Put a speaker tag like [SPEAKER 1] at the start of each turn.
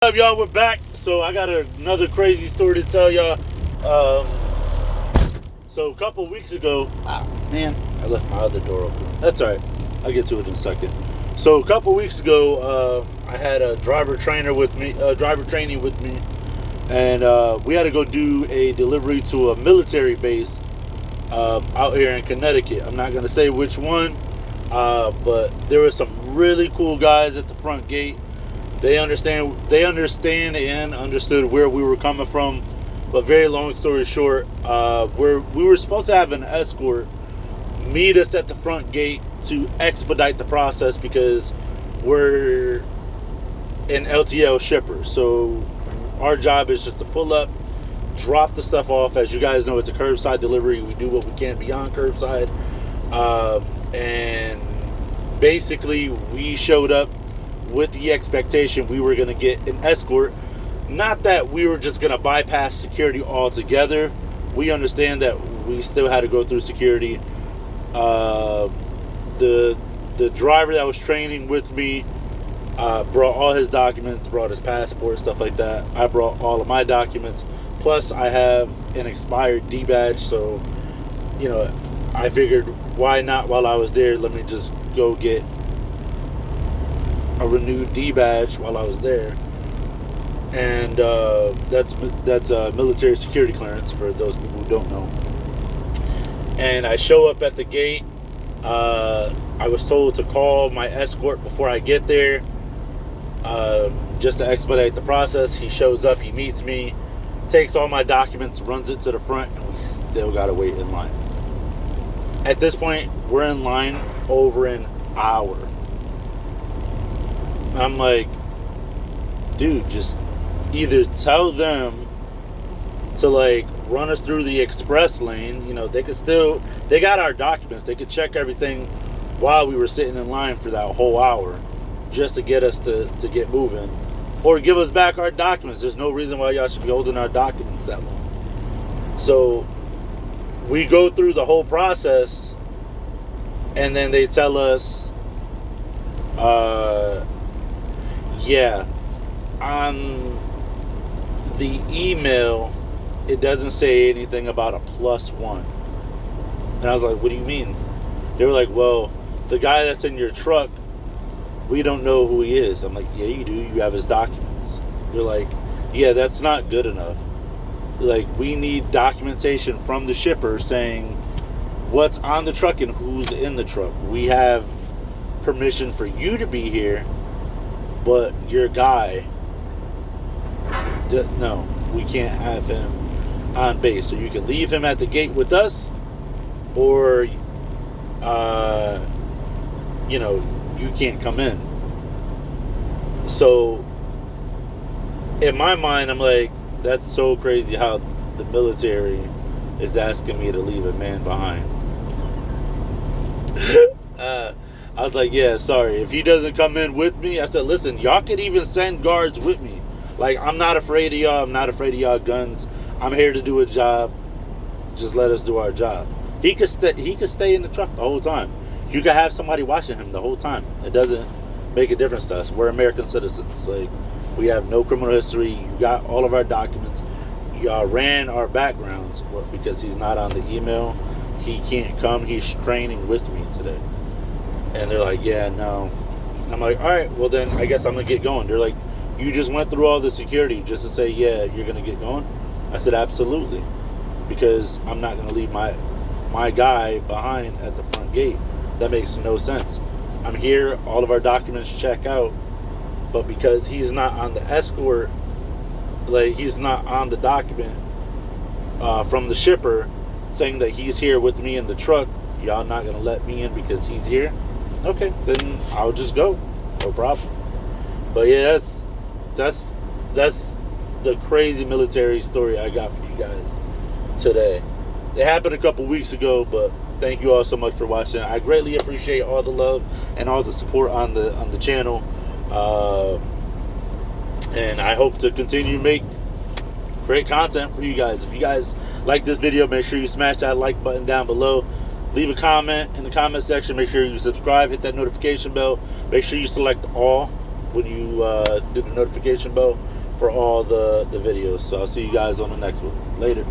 [SPEAKER 1] Up, y'all? We're back. So I got another crazy story to tell y'all. So a couple weeks ago, man, I left my other door open. That's all right. I'll get to it in a second. So a couple weeks ago, I had a driver training with me, and we had to go do a delivery to a military base out here in Connecticut. I'm not gonna say which one, but there were some really cool guys at the front gate. They understand and understood where we were coming from. But very long story short, we were supposed to have an escort meet us at the front gate to expedite the process because we're an LTL shipper. So our job is just to pull up, drop the stuff off. As you guys know, it's a curbside delivery. We do what we can beyond curbside. And basically, we showed up with the expectation we were going to get an escort. Not that we were just going to bypass security altogether. We understand that we still had to go through security. The driver that was training with me brought all his documents, brought his passport, stuff like that. I brought all of my documents. Plus, I have an expired D badge, so I figured, why not while I was there? Let me just go get a renewed D badge while I was there, and that's military security clearance for those people who don't know. And I show up at the gate. I was told to call my escort before I get there, just to expedite the process. He shows up, he meets me, takes all my documents, runs it to the front, and we still gotta wait in line. At this point, we're in line over an hour. I'm like, dude, just either tell them to run us through the express lane. They got our documents. They could check everything while we were sitting in line for that whole hour just to get us to get moving, or give us back our documents. There's no reason why y'all should be holding our documents that long. So we go through the whole process, and then they tell us, yeah, on the email, it doesn't say anything about a +1. And I was like, what do you mean? They were like, well, the guy that's in your truck, we don't know who he is. I'm like, yeah, you do. You have his documents. They're like, yeah, that's not good enough. Like, we need documentation from the shipper saying what's on the truck and who's in the truck. We have permission for you to be here, but your guy, no, we can't have him on base. So you can leave him at the gate with us, or you can't come in. So in my mind, I'm like, that's so crazy how the military is asking me to leave a man behind. I was like, yeah, sorry. If he doesn't come in with me, I said, listen, y'all could even send guards with me. Like, I'm not afraid of y'all. I'm not afraid of y'all guns. I'm here to do a job. Just let us do our job. He could stay in the truck the whole time. You could have somebody watching him the whole time. It doesn't make a difference to us. We're American citizens. Like, we have no criminal history. You got all of our documents. Y'all ran our backgrounds. Because he's not on the email, he can't come. He's training with me today. And they're like, yeah, no. I'm like, all right, well then I guess I'm gonna get going. They're like, you just went through all the security just to say, yeah, you're gonna get going? I said, absolutely, because I'm not gonna leave my guy behind at the front gate. That makes no sense. I'm here, all of our documents check out, but because he's not on the escort, like, he's not on the document from the shipper saying that he's here with me in the truck, y'all not gonna let me in because he's here? Okay, then I'll just go. No problem. But yeah, that's the crazy military story I got for you guys today. It happened a couple weeks ago, but thank you all so much for watching. I greatly appreciate all the love and all the support on the channel. And I hope to continue to make great content for you guys. If you guys like this video, make sure you smash that like button down below. Leave a comment in the comment section. Make sure you subscribe, hit that notification bell. Make sure you select all when you do the notification bell. for all the videos. So I'll see you guys on the next one. Later.